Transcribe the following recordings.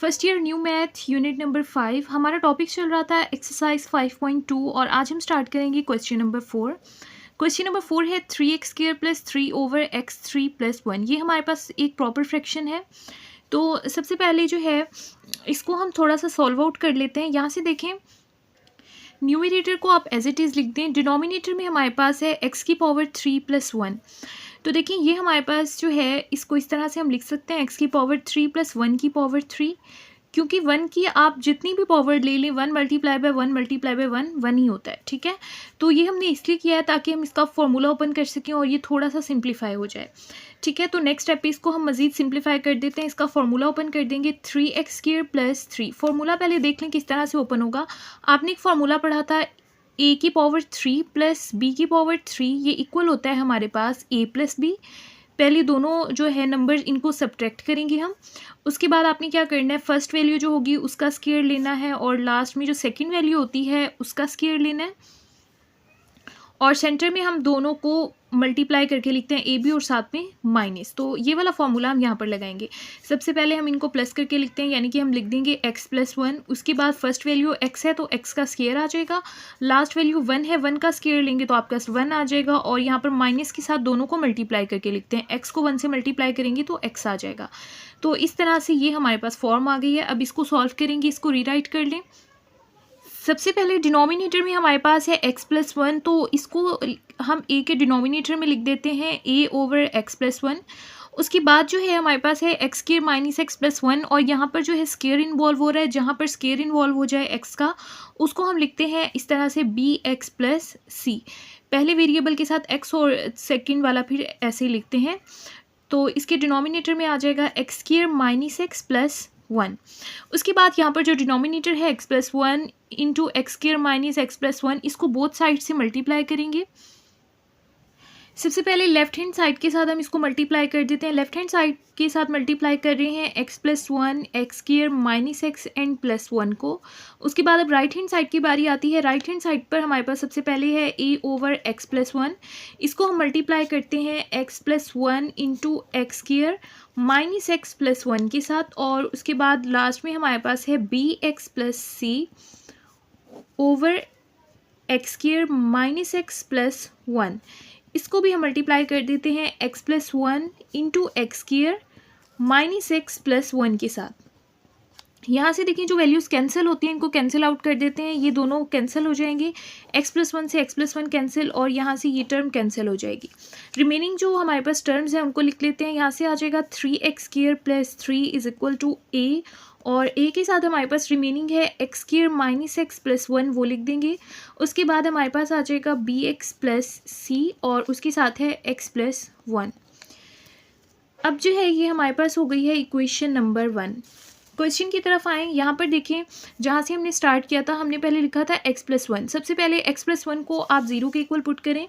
First year new math unit number 5 हमारा topic चल रहा था एक्सरसाइज 5.2 और आज हम स्टार्ट करेंगे क्वेश्चन नंबर 4। क्वेश्चन नंबर 4 है 3x square plus 3/x3 plus 1। ये हमारे पास एक प्रॉपर फ्रैक्शन है। तो सबसे पहले जो है इसको हम थोड़ा सा सॉल्व आउट कर लेते हैं। यहाँ से देखें, न्यूमरेटर को आप एज इट इज़ लिख दें। डिनोमिनेटर में हमारे पास है x की पावर 3 प्लस 1। तो देखिए ये हमारे पास जो है इसको इस तरह से हम लिख सकते हैं x की पावर 3 प्लस 1 की पावर 3, क्योंकि 1 की आप जितनी भी पावर ले लें 1 मल्टीप्लाई बाय 1 मल्टीप्लाई बाय 1 1 ही होता है। ठीक है, तो ये हमने इसलिए किया है ताकि हम इसका फॉर्मूला ओपन कर सकें और ये थोड़ा सा सिंप्लीफाई हो जाए। ठीक है, तो नेक्स्ट स्टेप पे इसको हम मज़ीद सिंप्लीफाई कर देते हैं। इसका फॉर्मूला ओपन कर देंगे 3x स्क्वायर प्लस 3। फॉर्मूला पहले देख लें किस तरह से ओपन होगा। आपने एक फार्मूला पढ़ा था a की पावर 3 प्लस b की पावर 3, ये इक्वल होता है हमारे पास a प्लस b। पहले दोनों जो है नंबर इनको सब्ट्रैक्ट करेंगे हम। उसके बाद आपने क्या करना है, फर्स्ट वैल्यू जो होगी उसका स्क्वायर लेना है और लास्ट में जो सेकंड वैल्यू होती है उसका स्क्वायर लेना है। और सेंटर में हम दोनों को मल्टीप्लाई करके लिखते हैं ए बी और साथ में माइनस। तो ये वाला फॉर्मूला हम यहाँ पर लगाएंगे। सबसे पहले हम इनको प्लस करके लिखते हैं, यानी कि हम लिख देंगे x प्लस 1। उसके बाद फर्स्ट वैल्यू x है तो x का स्क्वायर आ जाएगा। लास्ट वैल्यू 1 है, 1 का स्क्वायर लेंगे तो आपका 1 आ जाएगा। और यहाँ पर माइनस के साथ दोनों को मल्टीप्लाई करके लिखते हैं। x को 1 से मल्टीप्लाई करेंगे तो x आ जाएगा। तो इस तरह से ये हमारे पास फॉर्म आ गई है। अब इसको सॉल्व करेंगे, इसको रीराइट कर लें। सबसे पहले डिनोमिनेटर में हमारे पास है x प्लस 1, तो इसको हम a के डिनोमिनेटर में लिख देते हैं a ओवर x प्लस 1। उसके बाद जो है हमारे पास है x square minus x plus 1 और यहाँ पर जो है स्क्वायर इन्वॉल्व हो रहा है। जहाँ पर स्क्वायर इन्वॉल्व हो जाए x का, उसको हम लिखते हैं इस तरह से bx प्लस c। पहले वेरिएबल के साथ x और सेकेंड वाला फिर ऐसे ही लिखते हैं। तो इसके डिनोमिनेटर में आ जाएगा x square minus x plus 1। उसके बाद यहाँ पर जो डिनोमिनेटर है x plus 1 into x square minus x plus 1, इसको बोथ साइड से मल्टीप्लाई करेंगे। सबसे पहले लेफ्ट हैंड साइड के साथ हम इसको मल्टीप्लाई कर देते हैं। लेफ्ट हैंड साइड के साथ मल्टीप्लाई कर रहे हैं x plus 1 x square minus x and plus 1 को। उसके बाद अब राइट हैंड साइड की बारी आती है। राइट हैंड साइड पर हमारे पास सबसे पहले है a ओवर x प्लस 1। इसको हम मल्टीप्लाई करते हैं x plus 1 into x square minus x plus 1 के साथ। और उसके बाद लास्ट में हमारे पास है bx plus c over x square minus x plus 1। इसको भी हम मल्टीप्लाई कर देते हैं x plus 1 into x square minus x plus 1 के साथ। यहाँ से देखिए जो वैल्यूज़ कैंसिल होती हैं इनको कैंसिल आउट कर देते हैं। ये दोनों कैंसिल हो जाएंगे, x प्लस 1 से x प्लस 1 कैंसिल और यहाँ से ये टर्म कैंसिल हो जाएगी। रिमेनिंग जो हमारे पास टर्म्स हैं उनको लिख लेते हैं। यहाँ से आ जाएगा 3x square plus 3 is equal to a, और a के साथ हमारे पास रिमेनिंग है x square minus x plus 1, वो लिख देंगे। उसके बाद हमारे पास आ जाएगा bx प्लस c और उसके साथ है x प्लस 1। अब जो है ये हमारे पास हो गई है इक्वेशन नंबर 1। क्वेश्चन की तरफ आएँ, यहाँ पर देखें जहाँ से हमने स्टार्ट किया था, हमने पहले लिखा था x प्लस 1। सबसे पहले x प्लस 1 को आप 0 के इक्वल पुट करें।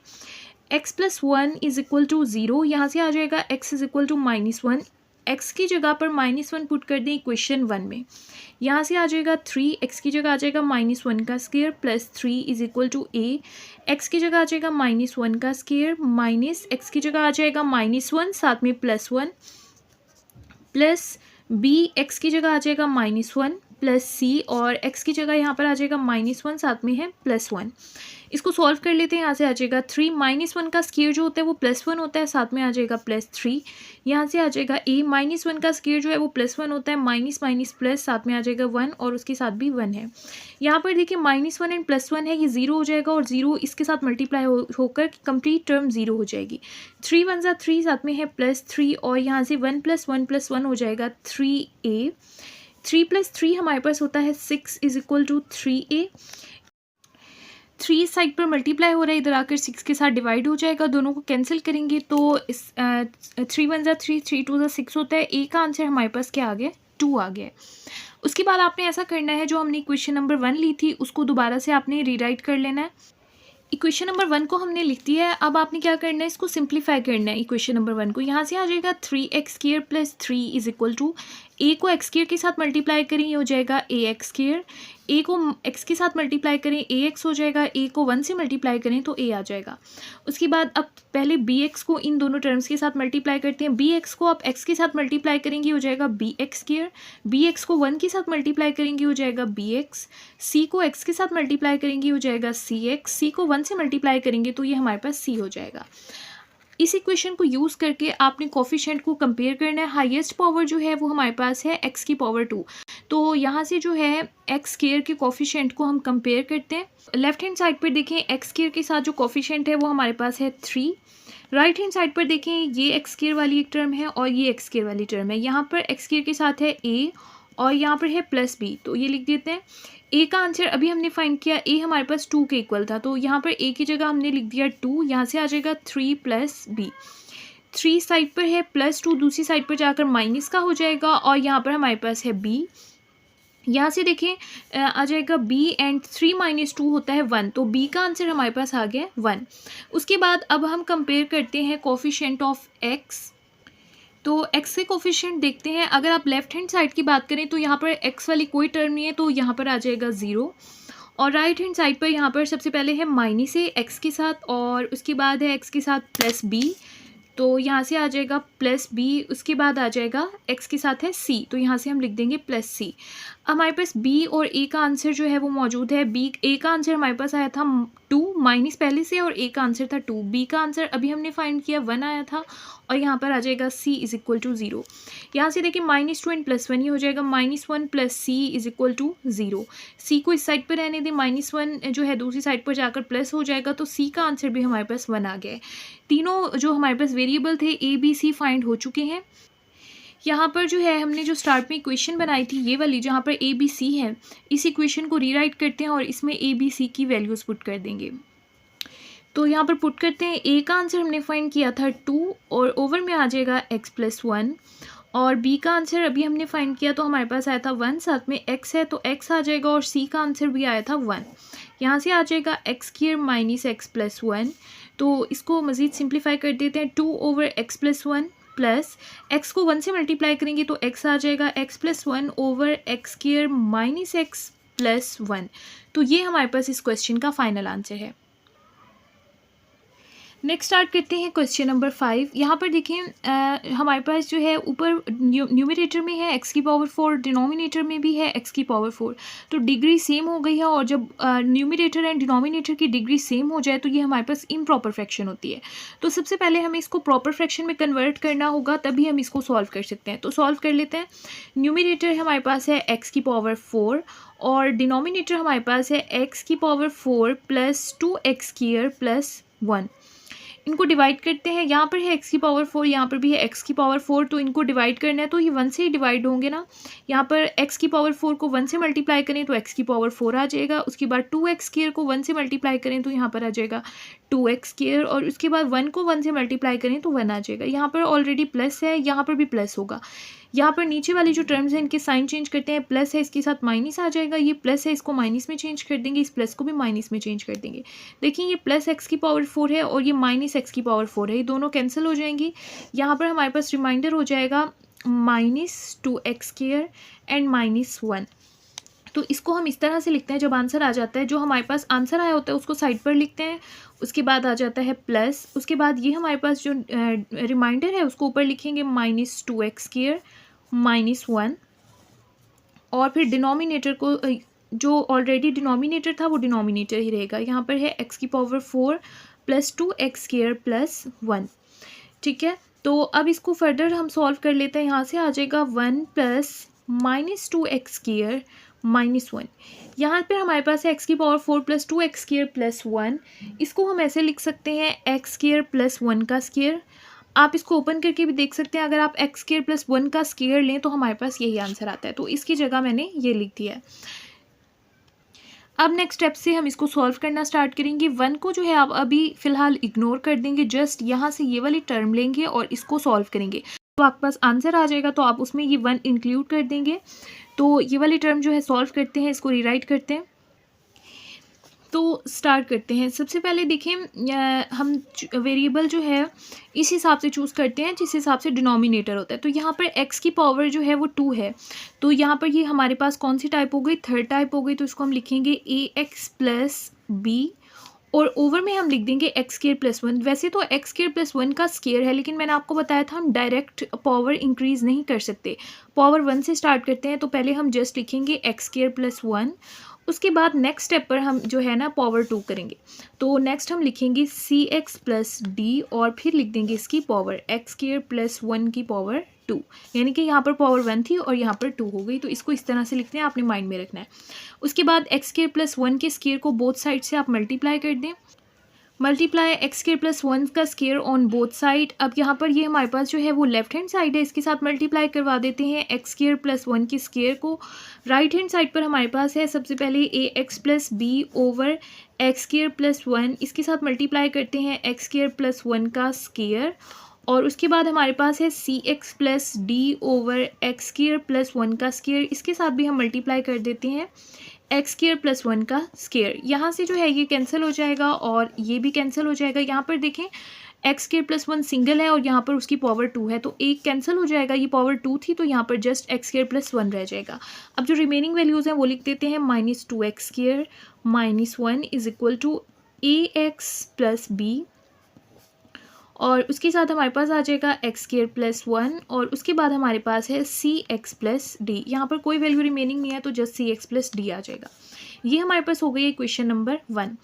x plus 1 is equal to 0, यहाँ से आ जाएगा x is equal to minus 1। x की जगह पर माइनस 1 पुट कर दें इक्वेशन 1 में। यहाँ से आ जाएगा 3, x की जगह आ जाएगा माइनस 1 का square plus 3 is equal to a। x की जगह आ जाएगा माइनस 1 का स्क्वायर माइनस x की जगह आ जाएगा माइनस 1 साथ में प्लस 1 प्लस b x की जगह आ जाएगा माइनस 1 प्लस c और x की जगह यहाँ पर आ जाएगा माइनस 1 साथ में है प्लस 1। इसको सॉल्व कर लेते हैं। यहाँ से आ जाएगा 3, माइनस 1 का स्क्वायर जो होता है वो प्लस 1 होता है, साथ में आ जाएगा प्लस 3। यहाँ से आ जाएगा a, माइनस 1 का स्क्वायर जो है वो प्लस 1 होता है, माइनस माइनस प्लस साथ में आ जाएगा 1 और उसके साथ भी 1 है। यहाँ पर देखिए माइनस 1 एंड प्लस 1 है, ये 0 हो जाएगा और 0 इसके साथ मल्टीप्लाई होकर कंप्लीट टर्म 0 हो जाएगी। 3 1 ज़ा 3 साथ में है प्लस 3 और यहाँ से 1 प्लस 1 हो जाएगा 3a। 3 प्लस 3 हमारे पास होता है 6 is equal to 3a। 3 side पर मल्टीप्लाई हो रहा है, इधर आकर 6 के साथ डिवाइड हो जाएगा। दोनों को कैंसिल करेंगे तो 3 1 ज़ा 3, 3 2 ज़ा 6 होता है। a का आंसर हमारे पास क्या आ गया, 2 आ गया। उसके बाद आपने ऐसा करना है, जो हमने इक्वेशन नंबर 1 ली थी उसको दोबारा से आपने रीराइट कर लेना है। इक्वेशन नंबर 1 को हमने लिख दिया है। अब आपने क्या करना है, इसको सिंप्लीफाई करना है इक्वेशन नंबर 1 को। यहाँ से आ जाएगा 3x square plus 3 is equal to A को एक्स स्क्वायर के साथ मल्टीप्लाई करें ये हो जाएगा ए एक्स स्क्वायर, ए को एक्स के साथ मल्टीप्लाई करें ए एक्स हो जाएगा, ए को 1 से मल्टीप्लाई करें तो ए आ जाएगा। उसके बाद अब पहले बी एक्स को इन दोनों टर्म्स के साथ मल्टीप्लाई करते हैं। बी एक्स को आप एक्स के साथ मल्टीप्लाई करेंगे हो जाएगा b x square, b x को 1 के साथ मल्टीप्लाई करेंगे हो जाएगा बी एक्स, सी को एक्स के साथ मल्टीप्लाई करेंगे हो जाएगा सी एक्स, सी को 1 से मल्टीप्लाई करेंगे तो ये हमारे पास सी हो जाएगा। इस इक्वेशन को यूज़ करके आपने कोफिशिएंट को कंपेयर करना है। हाईएस्ट पावर जो है वो हमारे पास है एक्स की पावर 2, तो यहाँ से जो है एक्स स्क्वायर के कोफिशिएंट को हम कंपेयर करते हैं। लेफ्ट हैंड साइड पर देखें एक्स स्क्वायर के साथ जो कोफिशिएंट है वो हमारे पास है 3। राइट हैंड साइड पर देखें ये एक्स स्क्वायर वाली एक टर्म है और ये एक्स स्क्वायर वाली टर्म है। यहाँ पर एक्स स्क्वायर के साथ है ए और यहाँ पर है प्लस बी, तो ये लिख देते हैं। ए का आंसर अभी हमने फाइंड किया, ए हमारे पास 2 के इक्वल था, तो यहाँ पर ए की जगह हमने लिख दिया 2, यहाँ से आ जाएगा 3 प्लस बी। 3 साइड पर है +2, दूसरी साइड पर जाकर माइनस का हो जाएगा और यहाँ पर हमारे पास है बी। यहाँ से देखें आ जाएगा b एंड 3 - 2 होता है 1, तो b का आंसर हमारे पास आ गया 1। उसके बाद अब हम कंपेयर करते हैं कोफिशिएंट ऑफ x। तो x के कोफिशिएंट देखते हैं। अगर आप लेफ्ट हैंड साइड की बात करें तो यहाँ पर x वाली कोई टर्म नहीं है, तो यहाँ पर आ जाएगा 0। और राइट हैंड साइड पर यहाँ पर सबसे पहले है माइनस है x के साथ और उसके बाद है x के साथ प्लस b, तो यहाँ से आ जाएगा प्लस बी। उसके बाद आ जाएगा x के साथ है c, तो यहाँ से हम लिख देंगे प्लस c। हमारे पास b और a का आंसर जो है वो मौजूद है। a का आंसर हमारे पास आया था 2 माइनस पहले से और a का आंसर था 2। b का आंसर अभी हमने फाइंड किया 1 आया था और यहाँ पर आ जाएगा c = 0। यहाँ से देखिए -2 एंड +1 ये हो जाएगा -1 + c = 0। c को इस साइड पर रहने दें, -1 जो है दूसरी साइड पर जाकर प्लस हो जाएगा, तो c का आंसर भी हमारे पास 1 आ गया है। तीनों जो हमारे पास वेरिएबल थे a b c फाइंड हो चुके हैं। यहाँ पर जो है हमने जो स्टार्ट में इक्वेशन बनाई थी ये वाली जहाँ पर ए बी सी है, इस इक्वेशन को रीराइट करते हैं और इसमें ए बी सी की वैल्यूज़ पुट कर देंगे। तो यहाँ पर पुट करते हैं। ए का आंसर हमने फाइंड किया था 2 और ओवर में आ जाएगा x + 1, और b का आंसर अभी हमने फाइंड किया तो हमारे पास आया था 1, साथ में x है तो x आ जाएगा, और c का आंसर भी आया था 1। यहाँ से आ जाएगा x² - x + 1, तो इसको मज़ीद सिंप्लीफाई कर देते हैं। 2/x + 1 प्लस x को 1 से मल्टीप्लाई करेंगे तो x आ जाएगा x + 1/x² - x + 1। तो ये हमारे पास इस क्वेश्चन का फाइनल आंसर है। नेक्स्ट स्टार्ट करते हैं क्वेश्चन नंबर 5। यहाँ पर देखें हमारे पास जो है ऊपर न्यूमरेटर में है x की पावर 4, डिनोमिनेटर में भी है x की पावर 4, तो डिग्री सेम हो गई है। और जब न्यूमरेटर एंड डिनोमिनेटर की डिग्री सेम हो जाए तो ये हमारे पास इम्प्रॉपर फ्रैक्शन होती है। तो सबसे पहले हमें इसको प्रॉपर फ्रैक्शन में कन्वर्ट करना होगा, तभी हम इसको सॉल्व कर सकते हैं। तो सॉल्व कर लेते हैं। न्यूमरेटर हमारे पास है x की पावर 4 और डिनोमिनेटर हमारे पास है x की पावर 4 + 2x² + 1। इनको डिवाइड करते हैं। यहाँ पर है x की पावर 4, यहाँ पर भी है x की पावर 4, तो इनको डिवाइड करना है तो ये 1 से ही डिवाइड होंगे ना। यहाँ पर x की पावर 4 को 1 से मल्टीप्लाई करें तो x की पावर 4 आ जाएगा। उसके बाद 2x² को 1 से मल्टीप्लाई करें तो यहाँ पर आ जाएगा 2x², और उसके बाद 1 को 1 से मल्टीप्लाई करें तो 1 आ जाएगा। यहाँ पर ऑलरेडी प्लस है, यहाँ पर भी प्लस होगा। यहाँ पर नीचे वाली जो टर्म्स हैं इनके साइन चेंज करते हैं। प्लस है इसके साथ माइनस आ जाएगा, ये प्लस है इसको माइनस में चेंज कर देंगे, इस प्लस को भी माइनस में चेंज कर देंगे। देखिए ये प्लस x की पावर 4 है और ये माइनस x की पावर 4 है, ये दोनों कैंसिल हो जाएंगी। यहाँ पर हमारे पास रिमाइंडर हो जाएगा -2x² एंड -1। तो इसको हम इस तरह से लिखते हैं। जब आंसर आ जाता है, जो हमारे पास आंसर आया होता है उसको साइड पर लिखते हैं, उसके बाद आ जाता है प्लस, उसके बाद ये हमारे पास जो रिमाइंडर है उसको ऊपर लिखेंगे -2x² -1, और फिर डिनोमिनेटर को जो ऑलरेडी डिनोमिनेटर था वो डिनोमिनेटर ही रहेगा। यहाँ पर है x की पावर 4 + 2x² + 1। ठीक है, तो अब इसको फर्दर हम सॉल्व कर लेते हैं। यहाँ से आ जाएगा 1 + -2x² -1। यहाँ पर हमारे पास है x की पावर 4 + 2x² + 1। इसको हम ऐसे लिख सकते हैं x² + 1 का स्क्वायर। आप इसको ओपन करके भी देख सकते हैं। अगर आप x² + 1 का स्क्वायर लें तो हमारे पास यही आंसर आता है, तो इसकी जगह मैंने ये लिख दिया है। अब नेक्स्ट स्टेप से हम इसको सॉल्व करना स्टार्ट करेंगे। 1 को जो है आप अभी फ़िलहाल इग्नोर कर देंगे, जस्ट यहाँ से ये वाली टर्म लेंगे और इसको सॉल्व करेंगे, तो आपके पास आंसर आ जाएगा। तो आप उसमें ये 1 इंक्लूड कर देंगे। तो ये वाली टर्म जो है सॉल्व करते हैं, इसको रीराइट करते हैं। तो स्टार्ट करते हैं। सबसे पहले देखें हम वेरिएबल जो है इस हिसाब से चूज़ करते हैं जिस हिसाब से डिनोमिनेटर होता है। तो यहाँ पर x की पावर जो है वो 2 है, तो यहाँ पर ये हमारे पास कौन सी टाइप हो गई, थर्ड टाइप हो गई। तो इसको हम लिखेंगे ax प्लस बी और ओवर में हम लिख देंगे एक्स स्केयर प्लस 1। वैसे तो एक्स स्केयर प्लस 1 का स्केयर है, लेकिन मैंने आपको बताया था हम डायरेक्ट पावर इंक्रीज नहीं कर सकते, पावर 1 से स्टार्ट करते हैं। तो पहले हम जस्ट लिखेंगे एक्स स्केयर प्लस 1, उसके बाद नेक्स्ट स्टेप पर हम जो है ना पावर 2 करेंगे। तो नेक्स्ट हम लिखेंगे सी एक्स प्लस डी और फिर लिख देंगे इसकी पावर एक्स स्केयर प्लस 1 की पावर 2, यानी कि यहाँ पर पावर 1 थी और यहाँ पर 2 हो गई। तो इसको इस तरह से लिखते हैं, आपने माइंड में रखना है। उसके बाद एक्स स्केयर प्लस 1 के स्केयर को बोथ साइड से आप मल्टीप्लाई कर दें। मल्टीप्लाई एक्स स्केयर प्लस 1 का स्केयर ऑन बोथ साइड। अब यहाँ पर ये हमारे पास जो है वो लेफ्ट हैंड साइड है, इसके साथ मल्टीप्लाई करवा देते हैं एक्स स्केयर प्लस 1 की स्केयर को। राइट हैंड साइड पर हमारे पास है सबसे पहले A x plus B over x square plus 1, इसके साथ मल्टीप्लाई करते हैं एक्स स्केयर प्लस 1 का स्केयर। और उसके बाद हमारे पास है C x plus D over x square plus 1 का स्केयर, इसके साथ भी हम मल्टीप्लाई कर देते हैं एक्स स्केयर प्लस 1 का स्केयर। यहाँ से जो है ये कैंसिल हो जाएगा और ये भी कैंसिल हो जाएगा। यहाँ पर देखें एक्स स्केयर प्लस 1 सिंगल है और यहाँ पर उसकी पावर 2 है, तो एक कैंसिल हो जाएगा, ये पावर 2 थी तो यहाँ पर जस्ट एक्स स्केयर प्लस 1 रह जाएगा। अब जो रिमेनिंग वैल्यूज़ हैं वो लिख देते हैं minus 2 x square minus 1 is equal to a x plus b, और उसके साथ हमारे पास आ जाएगा एक्स स्केयर प्लस 1 और उसके बाद हमारे पास है सी एक्स प्लस डी। यहाँ पर कोई वैल्यू रिमेनिंग नहीं है तो just C x plus D आ जाएगा। ये हमारे पास हो गई है क्वेश्चन नंबर 1।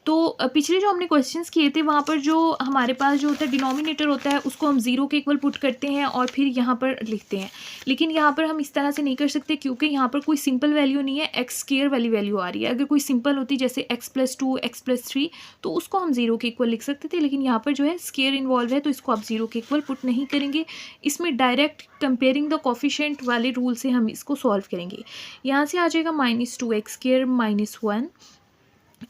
तो पिछले जो हमने क्वेश्चंस किए थे वहाँ पर जो हमारे पास जो होता है डिनोमिनेटर होता है उसको हम ज़ीरो के इक्वल पुट करते हैं और फिर यहाँ पर लिखते हैं, लेकिन यहाँ पर हम इस तरह से नहीं कर सकते क्योंकि यहाँ पर कोई सिंपल वैल्यू नहीं है, एक्स स्केयर वाली वैल्यू आ रही है। अगर कोई सिंपल होती जैसे एक्स प्लस 2 एक्स प्लस 3 तो उसको हम ज़ीरो के इक्वल लिख सकते थे, लेकिन यहाँ पर जो है स्केयर इन्वॉल्व है तो इसको आप ज़ीरो के इक्वल पुट नहीं करेंगे। इसमें डायरेक्ट कंपेयरिंग द कोफिशिएंट वाले रूल से हम इसको सॉल्व करेंगे। यहाँ से आ जाएगा minus 2 x square minus 1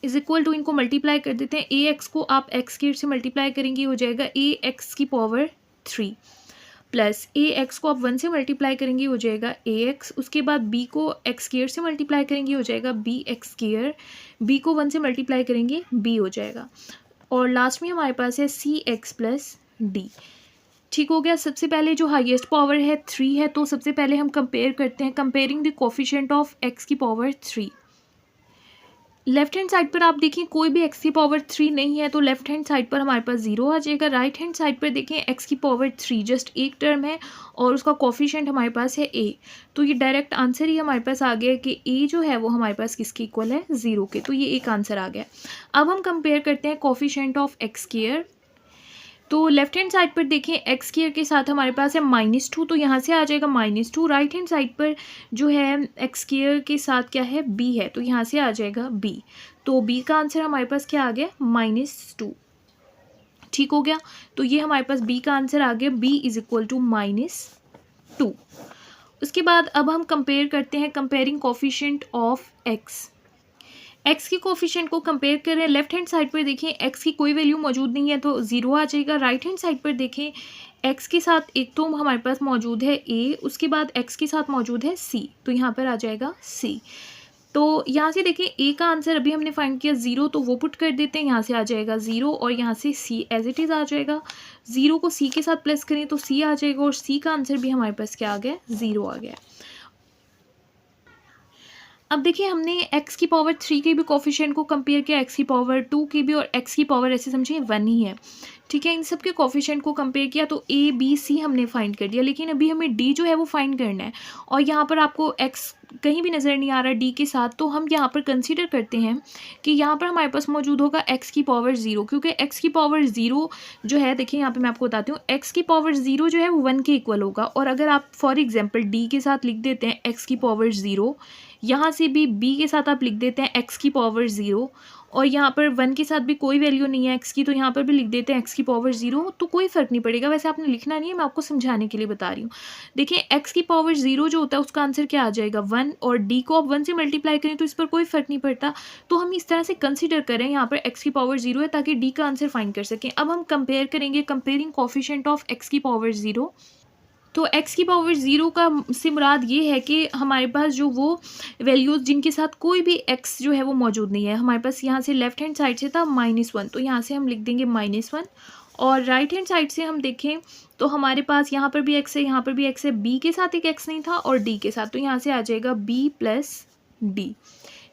is equal to, इनको मल्टीप्लाई कर देते हैं। ए एक्स को आप एक्स स्केयर से मल्टीप्लाई करेंगे हो जाएगा ए एक्स की पावर 3 प्लस ए एक्स को आप 1 से मल्टीप्लाई करेंगे हो जाएगा ए एक्स। उसके बाद बी को एक्स स्केयर से मल्टीप्लाई करेंगे हो जाएगा बी एक्स स्केयर, बी को 1 से मल्टीप्लाई करेंगे बी हो जाएगा। और लास्ट में हमारे पास है सी एक्स प्लस डी। ठीक हो गया। सबसे पहले जो हाईएस्ट पावर है 3 है, तो सबसे पहले हम कंपेयर करते हैं, comparing the coefficient of x की पावर 3। लेफ्ट हैंड साइड पर आप देखें कोई भी एक्स की पावर 3 नहीं है तो लेफ्ट हैंड साइड पर हमारे पास 0 आ जाएगा। राइट हैंड साइड पर देखें एक्स की पावर 3 जस्ट एक टर्म है और उसका कोफिशिएंट हमारे पास है a, तो ये डायरेक्ट आंसर ही हमारे पास आ गया कि a जो है वो हमारे पास किसके इक्वल है 0 के, तो ये एक आंसर आ गया। अब हम कंपेयर करते हैं कोफिशिएंट ऑफ एक्स स्क्वायर। तो लेफ्ट हैंड साइड पर देखें एक्स स्क्वायर के साथ हमारे पास है -2, तो यहाँ से आ जाएगा -2। राइट हैंड साइड पर जो है एक्स स्क्वायर के साथ क्या है b है, तो यहाँ से आ जाएगा b। तो b का आंसर हमारे पास क्या आ गया -2। ठीक हो गया। तो ये हमारे पास b का आंसर आ गया, b इज इक्वल टू -2। उसके बाद अब हम कंपेयर करते हैं, comparing coefficient of x। X की कोफिशिएंट को कंपेयर करें। लेफ्ट हैंड साइड पर देखें एक्स की कोई वैल्यू मौजूद नहीं है तो 0 आ जाएगा। राइट हैंड साइड पर देखें एक्स के साथ एक तो हमारे पास मौजूद है a, उसके बाद एक्स के साथ मौजूद है c, तो यहाँ पर आ जाएगा c। तो यहाँ से देखें a का आंसर अभी हमने फाइंड किया 0, तो वो पुट कर देते हैं, यहाँ से आ जाएगा 0 और यहाँ से c एज इट इज़ आ जाएगा। 0 को c के साथ प्लस करें तो c आ जाएगा और c का आंसर भी हमारे पास क्या आ गया 0 आ गया। अब देखिए हमने x की पावर 3 के भी कोफिशिएंट को कंपेयर किया, x की पावर 2 के भी, और x की पावर ऐसे समझिए 1 ही है। ठीक है, इन सब के कोफिशिएंट को कंपेयर किया तो a b c हमने फाइंड कर दिया, लेकिन अभी हमें d जो है वो फाइंड करना है और यहाँ पर आपको x कहीं भी नज़र नहीं आ रहा d के साथ, तो हम यहाँ पर कंसीडर करते हैं कि यहाँ पर हमारे पास मौजूद होगा x की पावर 0, क्योंकि x की पावर 0 जो है, देखिए यहाँ पर मैं आपको बताती हूँ, x की पावर 0 जो है वो 1 के इक्वल होगा। और अगर आप फॉर एग्जाम्पल d के साथ लिख देते हैं x की पावर 0, यहाँ से भी b के साथ आप लिख देते हैं x की पावर 0, और यहाँ पर 1 के साथ भी कोई वैल्यू नहीं है x की, तो यहाँ पर भी लिख देते हैं x की पावर 0, तो कोई फ़र्क नहीं पड़ेगा। वैसे आपने लिखना नहीं है, मैं आपको समझाने के लिए बता रही हूँ। देखिए x की पावर 0 जो होता है उसका आंसर क्या आ जाएगा 1, और d को आप 1 से मल्टीप्लाई करें तो इस पर कोई फ़र्क नहीं पड़ता। तो हम इस तरह से कंसिडर करें यहाँ पर x की पावर 0 है ताकि d का आंसर फाइंड कर सकें। अब हम कंपेयर करेंगे, कंपेयरिंग कोफिशिएंट ऑफ x की पावर 0। तो x की पावर 0 का से मुराद ये है कि हमारे पास जो वो वैल्यूज़ जिनके साथ कोई भी x जो है वो मौजूद नहीं है। हमारे पास यहाँ से लेफ्ट हैंड साइड से था -1, तो यहाँ से हम लिख देंगे -1, और राइट हैंड साइड से हम देखें तो हमारे पास यहाँ पर भी x है, यहाँ पर भी x है, b के साथ एक x नहीं था और d के साथ, तो यहाँ से आ जाएगा b प्लस d।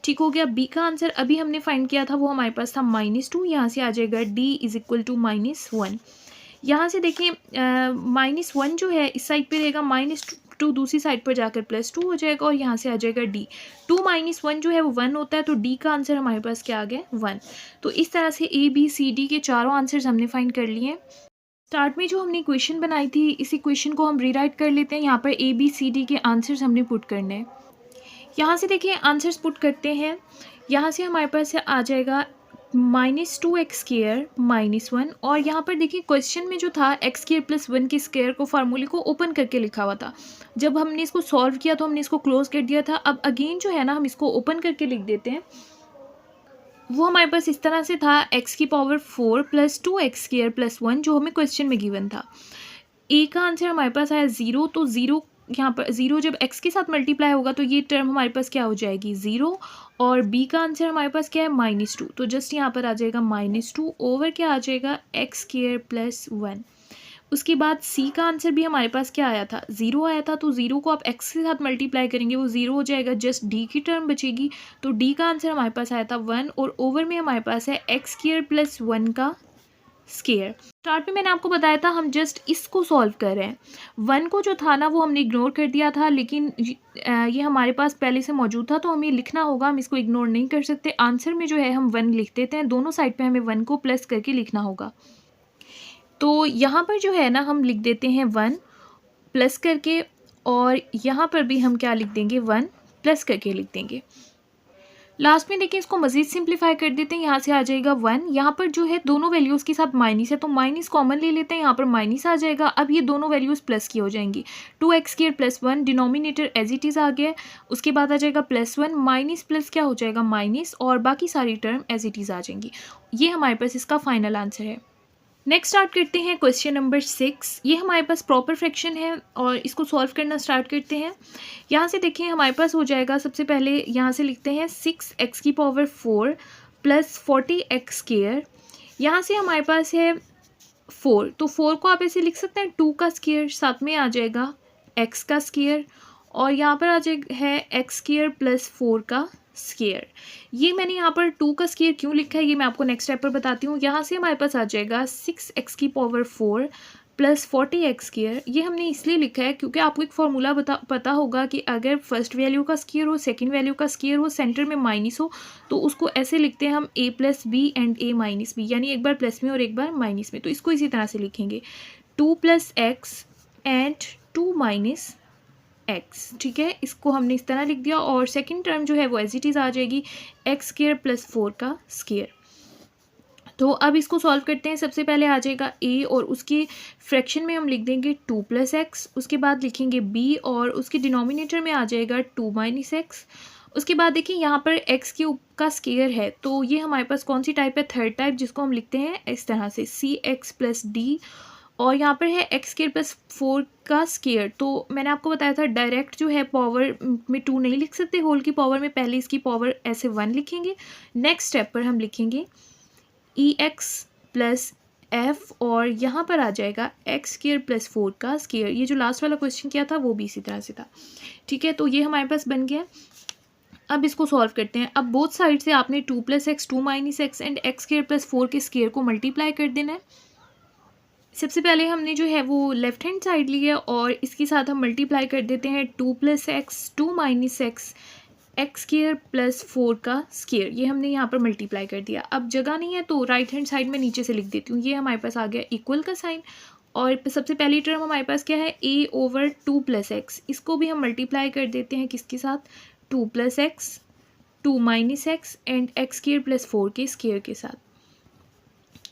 ठीक हो गया। b का आंसर अभी हमने फाइंड किया था वो हमारे पास था -2, यहाँ से आ जाएगा d इज इक्वल टू -1। यहाँ से देखिए -1 जो है इस साइड पे रहेगा, -2 दूसरी साइड पर जाकर +2 हो जाएगा और यहाँ से आ जाएगा d। 2 - 1 जो है वो 1 होता है, तो d का आंसर हमारे पास क्या आ गया 1। तो इस तरह से a b c d के चारों आंसर्स हमने फाइंड कर लिए। स्टार्ट में जो हमने इक्वेशन बनाई थी इस इक्वेशन को हम रीराइट कर लेते हैं। यहाँ पर a b c d के आंसर्स हमने पुट करने हैं। यहाँ से देखिए आंसर्स पुट करते हैं। यहाँ से हमारे पास आ जाएगा -2x² -1, और यहाँ पर देखिए क्वेश्चन में जो था x² + 1 के स्क्वायर को फार्मूले को ओपन करके लिखा हुआ था। जब हमने इसको सॉल्व किया तो हमने इसको क्लोज कर दिया था। अब अगेन जो है ना हम इसको ओपन करके लिख देते हैं। वो हमारे पास इस तरह से था x⁴ + 2x² + 1 जो हमें क्वेश्चन में गिवन था। a का आंसर हमारे पास आया 0, तो 0 यहाँ पर 0 जब x के साथ मल्टीप्लाई होगा तो ये टर्म हमारे पास क्या हो जाएगी 0, और b का आंसर हमारे पास क्या है -2, तो जस्ट यहाँ पर आ जाएगा -2 ओवर क्या आ जाएगा x² + 1। उसके बाद c का आंसर भी हमारे पास क्या आया था 0 आया था, तो 0 को आप x के साथ मल्टीप्लाई करेंगे वो 0 हो जाएगा, जस्ट d की टर्म बचेगी, तो d का आंसर हमारे पास आया था 1, और ओवर में हमारे पास है x² + 1 का स्क्वायर। स्टार्ट में मैंने आपको बताया था हम जस्ट इसको सॉल्व कर रहे हैं। 1 को जो था ना वो हमने इग्नोर कर दिया था, लेकिन ये हमारे पास पहले से मौजूद था तो हमें लिखना होगा, हम इसको इग्नोर नहीं कर सकते। आंसर में जो है हम 1 लिख देते हैं, दोनों साइड पे हमें 1 को प्लस करके लिखना होगा। तो यहाँ पर जो है ना हम लिख देते हैं 1 प्लस करके, और यहाँ पर भी हम क्या लिख देंगे 1 प्लस करके लिख देंगे। लास्ट में देखिए इसको मज़ीद सिंप्लीफाई कर देते हैं। यहाँ से आ जाएगा 1, यहाँ पर जो है दोनों वैल्यूज़ के साथ माइनस है तो माइनस कॉमन ले लेते हैं, यहाँ पर माइनस आ जाएगा। अब ये दोनों वैल्यूज़ प्लस की हो जाएंगी, 2x² + 1 denominator as it is आ गया। उसके बाद आ जाएगा +1 माइनस प्लस क्या हो जाएगा माइनस, और बाकी सारी टर्म एज इट इज़ आ जाएंगी। ये हमारे पास इसका फाइनल आंसर है। नेक्स्ट स्टार्ट करते हैं क्वेश्चन नंबर 6। ये हमारे पास प्रॉपर फ्रैक्शन है और इसको सॉल्व करना स्टार्ट करते हैं। यहाँ से देखिए हमारे पास हो जाएगा, सबसे पहले यहाँ से लिखते हैं 6x⁴ + 40x²। यहाँ से हमारे पास है 4, तो 4 को आप ऐसे लिख सकते हैं 2 का स्क्वायर, साथ में आ जाएगा x का स्क्वायर, और यहाँ पर आ जाएगा है x² + 4 का स्क्वायर। ये मैंने यहाँ पर 2 का स्क्वायर क्यों लिखा है ये मैं आपको नेक्स्ट स्टेप पर बताती हूँ। यहाँ से हमारे पास आ जाएगा 6x⁴ + 40x²। ये हमने इसलिए लिखा है क्योंकि आपको एक फार्मूला पता होगा कि अगर फर्स्ट वैल्यू का स्क्वायर हो, सेकंड वैल्यू का स्क्वायर हो, सेंटर में माइनस हो, तो उसको ऐसे लिखते हैं हम a + b and a - b, यानी एक बार प्लस में और एक बार माइनस में। तो इसको इसी तरह से लिखेंगे 2 + x एंड 2 - x। ठीक है, इसको हमने इस तरह लिख दिया, और सेकंड टर्म जो है वो एज इट इज़ आ जाएगी x² + 4 का स्क्वायर। तो अब इसको सॉल्व करते हैं। सबसे पहले आ जाएगा a, और उसके फ्रैक्शन में हम लिख देंगे 2 + x। उसके बाद लिखेंगे b, और उसके डिनोमिनेटर में आ जाएगा 2 - x। उसके बाद देखिए यहाँ पर x³ का स्क्वायर है, तो ये हमारे पास कौन सी टाइप है, थर्ड टाइप, जिसको हम लिखते हैं इस तरह से cx + d, और यहाँ पर है x² + 4 का स्क्वायर। तो मैंने आपको बताया था डायरेक्ट जो है पावर में 2 नहीं लिख सकते, होल की पावर में पहले इसकी पावर ऐसे 1 लिखेंगे। नेक्स्ट स्टेप पर हम लिखेंगे ex + f, और यहाँ पर आ जाएगा x² + 4 का स्क्वायर। ये जो लास्ट वाला क्वेश्चन किया था वो भी इसी तरह से था। ठीक है, तो ये हमारे पास बन गया। अब इसको सॉल्व करते हैं। अब बोथ साइड से आपने 2 + x 2 - x एंड x² + 4 के स्क्वायर को मल्टीप्लाई कर देना है। सबसे पहले हमने जो है वो लेफ्ट हैंड साइड ली है, और इसके साथ हम मल्टीप्लाई कर देते हैं 2 + x 2 - x x² + 4 का स्क्वायर। ये हमने यहाँ पर मल्टीप्लाई कर दिया। अब जगह नहीं है तो राइट हैंड साइड में नीचे से लिख देती हूँ। ये हमारे पास आ गया इक्वल का साइन, और सबसे पहली टर्म हमारे पास क्या है a/2 + x। इसको भी हम मल्टीप्लाई कर देते हैं किसके साथ, 2 + x 2 - x एंड x² + 4 के स्क्वायर के साथ।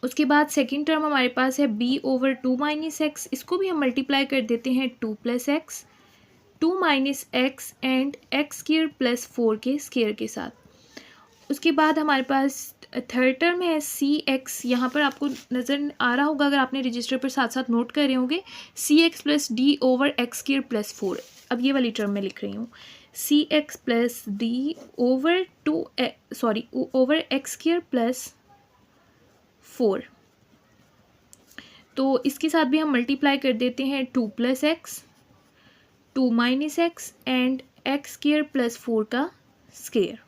उसके बाद सेकंड टर्म हमारे पास है b/2 - x। इसको भी हम मल्टीप्लाई कर देते हैं 2 + x 2 - x एंड x² + 4 के स्क्वायर के साथ। उसके बाद हमारे पास थर्ड टर्म है सी एक्स, यहाँ पर आपको नज़र आ रहा होगा अगर आपने रजिस्टर पर साथ साथ नोट कर रहे होंगे, C x plus D over x square plus 4। अब ये वाली टर्म मैं लिख रही हूँ, C x plus D over over x square plus 4। तो इसके साथ भी हम मल्टीप्लाई कर देते हैं 2 plus x, 2 minus x and x square plus 4 का स्क्वायर।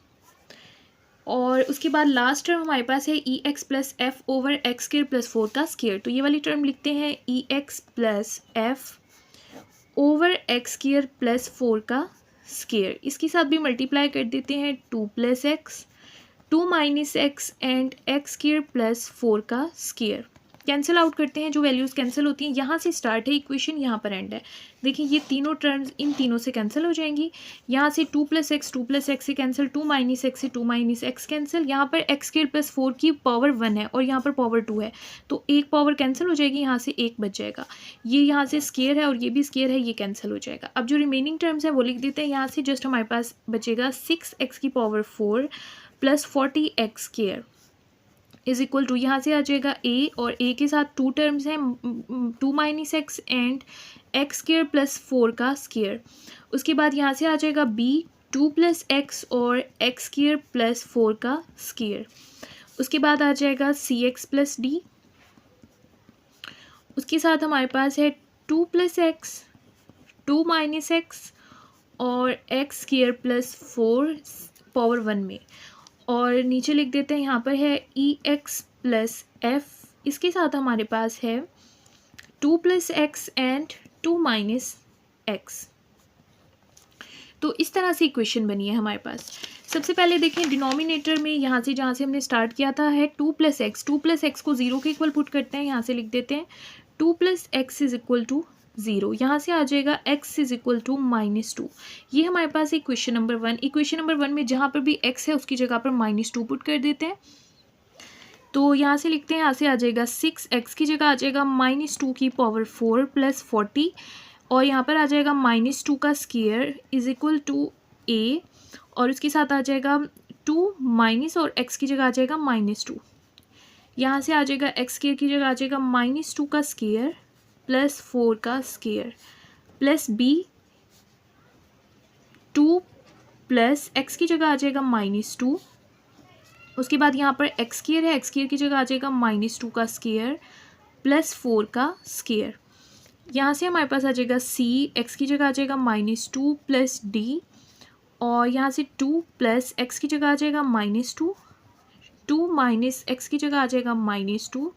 और उसके बाद लास्ट टर्म हमारे पास है E x plus F over x square plus 4 का स्क्वायर। तो ये वाली टर्म लिखते हैं E x plus F over x square plus 4 का स्क्वायर। इसके साथ भी मल्टीप्लाई कर देते हैं 2 plus x, 2 minus x and x square plus 4 का स्क्वायर। कैंसिल आउट करते हैं, जो वैल्यूज़ कैंसिल होती हैं, यहाँ से स्टार्ट है इक्वेशन, यहाँ पर एंड है। देखिए ये तीनों टर्म्स इन तीनों से कैंसिल हो जाएंगी। यहाँ से 2 प्लस एक्स से कैंसिल, 2 माइनस एक्स से 2 माइनस एक्स कैंसिल। यहाँ पर एक्स स्क्वायर प्लस 4 की पावर 1 है और यहाँ पर पावर 2 है, तो एक पावर कैंसिल हो जाएगी, यहाँ से एक बच जाएगा। ये यहाँ से स्क्वायर है और ये भी स्क्वायर है, ये कैंसिल हो जाएगा। अब जो रिमेनिंग टर्म्स है वो लिख देते हैं। यहाँ से जस्ट हमारे पास बचेगा 6x की power 4 plus 40x square is equal to, यहाँ से आ जाएगा a, और a के साथ 2 टर्म्स हैं, 2 minus x and x square plus 4 का स्क्वायर। उसके बाद यहाँ से आ जाएगा b, 2 प्लस एक्स और एक्स स्क्वायर प्लस 4 का स्क्वायर। उसके बाद आ जाएगा सी एक्स प्लस डी। उसके साथ हमारे पास है 2 प्लस एक्स, 2 माइनस एक्स और एक्स स्क्वायर प्लस 4 पावर 1 में, और नीचे लिख देते हैं यहाँ पर है ई एक्स प्लस एफ। इसके साथ हमारे पास है 2 plus x and 2 minus x. तो इस तरह से इक्वेशन बनी है हमारे पास। सबसे पहले देखें डिनोमिनेटर में, यहाँ से जहाँ से हमने स्टार्ट किया था है 2 प्लस एक्स। 2 प्लस एक्स को 0 के इक्वल पुट करते हैं, यहाँ से लिख देते हैं 2 plus x is equal to 0। यहाँ से आ जाएगा x इज इक्वल टू -2। ये हमारे पास इक्वेशन नंबर 1। इक्वेशन नंबर 1 में जहाँ पर भी x है उसकी जगह पर -2 पुट कर देते हैं। तो यहाँ से लिखते हैं, यहाँ से आ जाएगा 6x की जगह आ जाएगा -2 की पावर 4 प्लस 40, और यहाँ पर आ जाएगा -2 का square is equal to a, और उसके साथ आ जाएगा 2 माइनस और x की जगह आ जाएगा -2। यहाँ से आ जाएगा x स्क्वायर की जगह आ जाएगा -2 का स्क्वायर प्लस 4 का square plus b, 2 plus x की जगह आ जाएगा -2। उसके बाद यहाँ पर x स्क्वायर है, x स्क्वायर की जगह आ जाएगा -2 का स्क्वायर प्लस 4 का स्क्वायर। यहाँ से हमारे पास आ जाएगा c, x की जगह आ जाएगा -2 प्लस d, और यहाँ से 2 प्लस x की जगह आ जाएगा -2, 2 माइनस x की जगह आ जाएगा -2,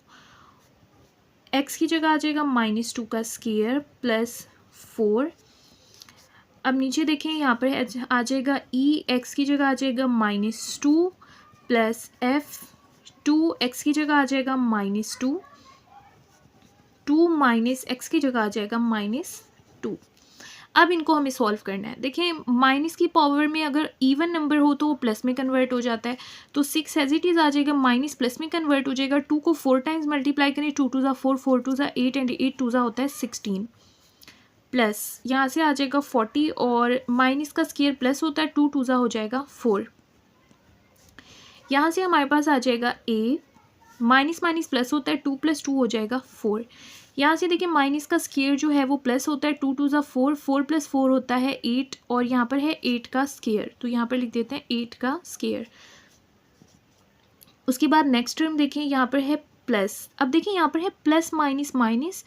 x की जगह आ जाएगा -2 का स्क्वायर प्लस 4। अब नीचे देखें, यहाँ पर आ जाएगा ई, x की जगह आ जाएगा -2 प्लस f, 2 x की जगह आ जाएगा -2, 2 माइनस x की जगह आ जाएगा -2। अब इनको हमें सॉल्व करना है। देखें माइनस की पावर में अगर इवन नंबर हो तो वो प्लस में कन्वर्ट हो जाता है, तो 6 एज इट इज़ आ जाएगा, माइनस प्लस में कन्वर्ट हो जाएगा। 2 को 4 टाइम्स मल्टीप्लाई करें, 2 2 4, 4 2 8 एंड 8 2 होता है 16, प्लस यहाँ से आ जाएगा 40, और माइनस का स्क्वायर प्लस होता है, 2 2 हो जाएगा 4। यहाँ से हमारे पास आ जाएगा a, माइनस माइनस प्लस होता है, 2 + 2 हो जाएगा 4। यहाँ से देखिए माइनस का स्क्वायर जो है वो प्लस होता है, 2 2 4, 4 + 4 होता है 8, और यहाँ पर है 8 का स्क्वायर, तो यहाँ पर लिख देते हैं 8 का स्क्वायर। उसके बाद नेक्स्ट टर्म देखें, यहाँ पर है प्लस। अब देखिए यहाँ पर है प्लस माइनस माइनस,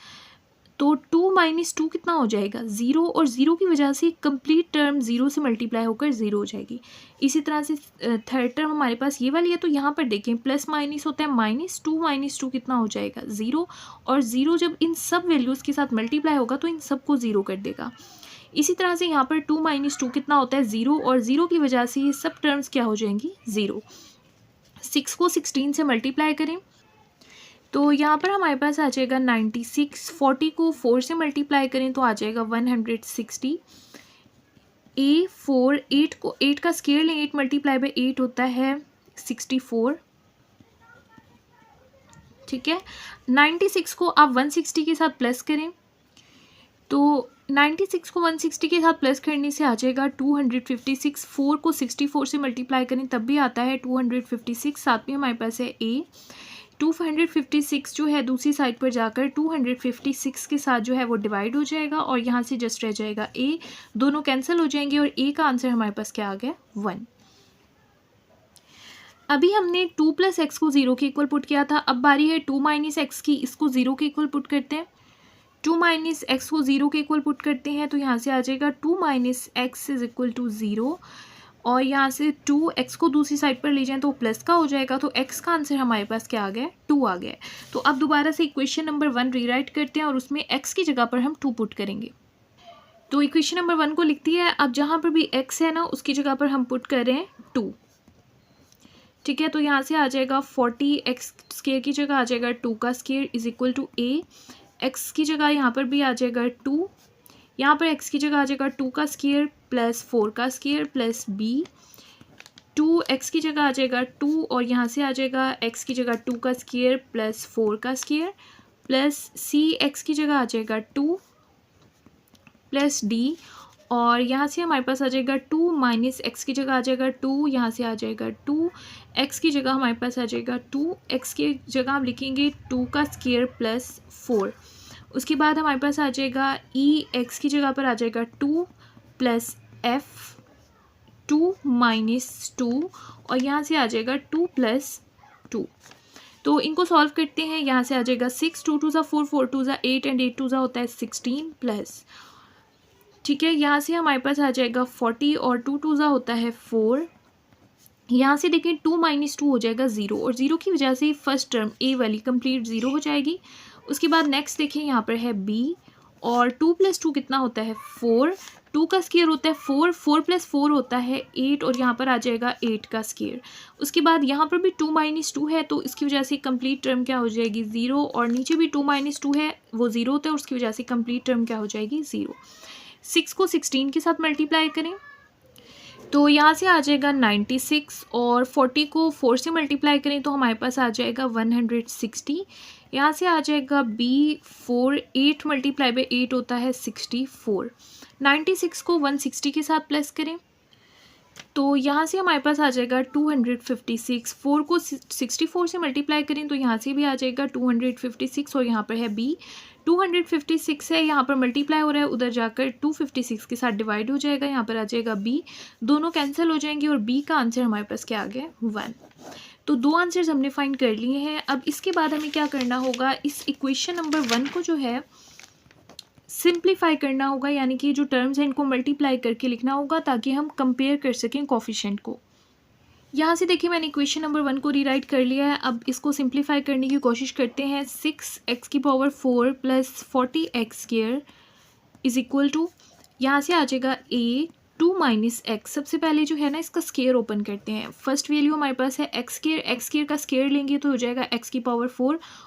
तो 2 - 2 कितना हो जाएगा 0, और 0 की वजह से कंप्लीट टर्म 0 से मल्टीप्लाई होकर 0 हो जाएगी। इसी तरह से थर्ड टर्म हमारे पास ये वाली है, तो यहाँ पर देखें प्लस माइनस होता है माइनस, 2 - 2 कितना हो जाएगा 0, और 0 जब इन सब वैल्यूज़ के साथ मल्टीप्लाई होगा तो इन सबको 0 कर देगा। इसी तरह से यहाँ पर 2 - 2 कितना होता है 0, और 0 की वजह से ये सब टर्म्स क्या हो जाएंगी 0। 6 को 16 से मल्टीप्लाई करें तो यहाँ पर हमारे पास आ जाएगा 96, 40 को 4 से मल्टीप्लाई करें तो आ जाएगा 160। A4, 8 को 8 का स्क्वायर लें, 8 × 8 होता है 64, ठीक है। 96 को आप 160 के साथ प्लस करें तो 96 को 160 के साथ प्लस करने से आ जाएगा 256। 4 को 64 से मल्टीप्लाई करें तब भी आता है 256। साथ में हमारे पास है ए। 256 जो है दूसरी साइड पर जाकर 256 के साथ जो है वो डिवाइड हो जाएगा और यहाँ से जस्ट रह जाएगा ए। दोनों कैंसिल हो जाएंगे और ए का आंसर हमारे पास क्या आ गया 1। अभी हमने 2 + x को 0 के इक्वल पुट किया था। अब बारी है 2 - x की। इसको 0 के इक्वल पुट करते हैं। 2 - x को 0 के इक्वल पुट करते हैं तो यहाँ से आ जाएगा 2 - x = 0 और यहाँ से 2x को दूसरी साइड पर ले जाएं तो प्लस का हो जाएगा। तो x का आंसर हमारे पास क्या आ गया 2 आ गया। तो अब दोबारा से इक्वेशन नंबर 1 रीराइट करते हैं और उसमें x की जगह पर हम 2 पुट करेंगे। तो इक्वेशन नंबर 1 को लिखती है। अब जहाँ पर भी x है ना उसकी जगह पर हम पुट कर रहे हैं 2। ठीक है, तो यहाँ से आ जाएगा 40x² की जगह आ जाएगा 2 का स्क्वायर = a। x की जगह यहाँ पर भी आ जाएगा 2। यहाँ पर x की जगह आ जाएगा 2 का स्क्वायर प्लस 4 का स्क्वायर प्लस b। 2x की जगह आ जाएगा 2 और यहाँ से आ जाएगा x की जगह 2 का स्क्वायर प्लस 4 का स्क्वायर प्लस c x की जगह आ जाएगा 2 प्लस d और यहाँ से हमारे पास आ जाएगा 2 - x की जगह आ जाएगा 2। यहाँ से आ जाएगा 2 x की जगह हमारे पास आ जाएगा 2 x की जगह हम लिखेंगे 2 का स्क्वायर प्लस 4। उसके बाद हमारे पास आ जाएगा e x की जगह पर आ जाएगा 2 प्लस f 2 - 2 और यहाँ से आ जाएगा 2 प्लस 2। तो इनको सॉल्व करते हैं। यहाँ से आ जाएगा 6 2 2 4 4 2 8 एंड 8 2 होता है 16 प्लस। ठीक है, यहाँ से हमारे पास आ जाएगा 40 और 2 2 होता है 4। यहाँ से देखें 2 - 2 हो जाएगा 0 और 0 की वजह से फर्स्ट टर्म ए वाली कंप्लीट 0 हो जाएगी। उसके बाद नेक्स्ट देखें यहाँ पर है b और 2 + 2 कितना होता है 4। 2 का स्क्वायर होता है 4। 4 + 4 होता है 8 और यहाँ पर आ जाएगा 8 का स्क्वायर। उसके बाद यहाँ पर भी 2 - 2 है तो इसकी वजह से कंप्लीट टर्म क्या हो जाएगी 0 और नीचे भी 2 - 2 है वो 0 होता है और उसकी वजह से कंप्लीट टर्म क्या हो जाएगी 0। 6 को 16 के साथ मल्टीप्लाई करें तो यहाँ से आ जाएगा 96 और 40 को 4 से मल्टीप्लाई करें तो हमारे पास आ जाएगा 160। यहाँ से आ जाएगा b 4 8 × 8 होता है 64। 96 को 160 के साथ प्लस करें तो यहाँ से हमारे पास आ जाएगा 256। 4 को 64 से मल्टीप्लाई करें तो यहाँ से भी आ जाएगा 256 और यहाँ पर है b 256 है। यहाँ पर मल्टीप्लाई हो रहा है उधर जाकर 256 के साथ डिवाइड हो जाएगा। यहाँ पर आ जाएगा b। दोनों कैंसिल हो जाएंगे और b का आंसर हमारे पास क्या आ गया 1। तो 2 आंसर्स हमने फाइंड कर लिए हैं। अब इसके बाद हमें क्या करना होगा, इस इक्वेशन नंबर 1 को जो है सिंप्लीफाई करना होगा, यानी कि जो टर्म्स हैं इनको मल्टीप्लाई करके लिखना होगा ताकि हम कंपेयर कर सकें कोफिशिएंट को। यहाँ से देखिए मैंने इक्वेशन नंबर 1 को रीराइट कर लिया है। अब इसको सिंप्लीफाई करने की कोशिश करते हैं। 6x⁴ प्लस 40x² = यहाँ से आ जाएगा a 2 - x। सबसे पहले जो है ना इसका स्क्वायर ओपन करते हैं। फर्स्ट वैल्यू हमारे पास है x² का स्क्वायर लेंगे तो हो जाएगा x⁴।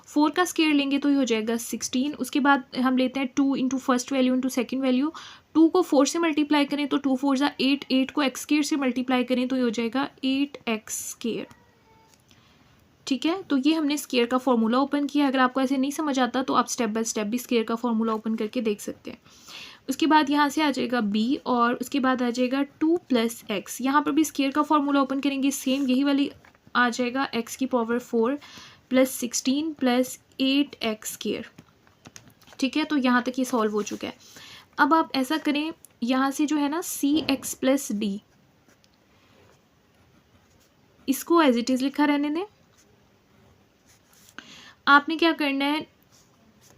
4 का स्क्वायर लेंगे तो ये हो जाएगा 16। उसके बाद हम लेते हैं 2 × फर्स्ट वैल्यू × सेकंड वैल्यू। 2 को 4 से मल्टीप्लाई करें तो 2 4 8। 8 को x² से मल्टीप्लाई करें तो ये हो जाएगा 8x²। ठीक है, तो ये हमने स्क्वायर का फॉर्मूला ओपन किया। अगर आपको ऐसे नहीं समझ आता तो आप स्टेप बाय स्टेप भी स्क्वायर का फॉर्मूला ओपन करके देख सकते हैं। उसके बाद यहाँ से आ जाएगा b और उसके बाद आ जाएगा 2 + x। यहाँ पर भी स्क्वायर का फॉर्मूला ओपन करेंगे, सेम यही वाली आ जाएगा x⁴ प्लस 16 प्लस 8x²। ठीक है, तो यहाँ तक ये सॉल्व हो चुका है। अब आप ऐसा करें, यहाँ से जो है ना cx + d इसको एज इट इज़ लिखा रहने दें। आपने क्या करना है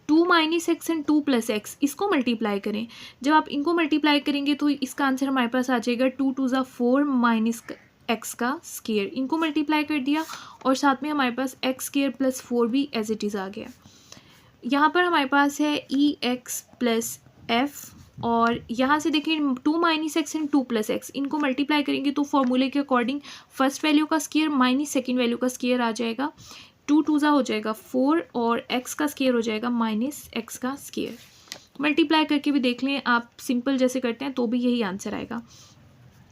2 - x एंड 2 + x इसको मल्टीप्लाई करें। जब आप इनको मल्टीप्लाई करेंगे तो इसका आंसर हमारे पास आ जाएगा 2 2 4 - x का स्क्वायर। इनको मल्टीप्लाई कर दिया और साथ में हमारे पास x² + 4 भी एज इट इज़ आ गया। यहाँ पर हमारे पास है ex + f और यहाँ से देखिए 2 - x एंड 2 + x इनको मल्टीप्लाई करेंगे तो फॉर्मूले के अकॉर्डिंग फर्स्ट वैल्यू का स्क्वायर माइनस सेकेंड वैल्यू का स्क्वायर आ जाएगा। 2 2 हो जाएगा 4 और x का स्क्वायर हो जाएगा -x का स्क्वायर। मल्टीप्लाई करके भी देख लें आप, सिंपल जैसे करते हैं तो भी यही आंसर आएगा।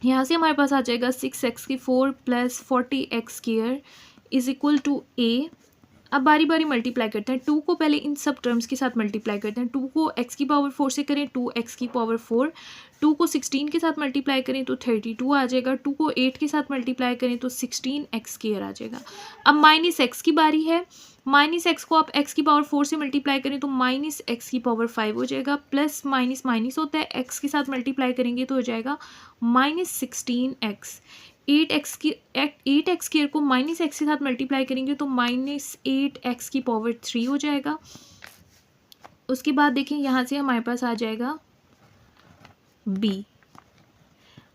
यहाँ से हमारे पास आ जाएगा 6x⁴ प्लस 40x² = a। अब बारी बारी मल्टीप्लाई करते हैं। 2 को पहले इन सब टर्म्स के साथ मल्टीप्लाई करते हैं। 2 को x की पावर 4 से करें 2x की पावर 4, 2 को 16 के साथ मल्टीप्लाई करें तो 32 आ जाएगा, 2 को 8 के साथ मल्टीप्लाई करें तो 16x² आ जाएगा। अब माइनस x की बारी है। माइनस एक्स को आप x की पावर 4 से मल्टीप्लाई करें तो माइनस एक्स की पावर 5 हो जाएगा, प्लस माइनस माइनस होता है, x के साथ मल्टीप्लाई करेंगे तो हो जाएगा माइनस 16x। 8x² को माइनस एक्स के साथ मल्टीप्लाई करेंगे तो माइनस 8x की पावर 3 हो जाएगा। उसके बाद देखें यहाँ से हमारे पास आ जाएगा b।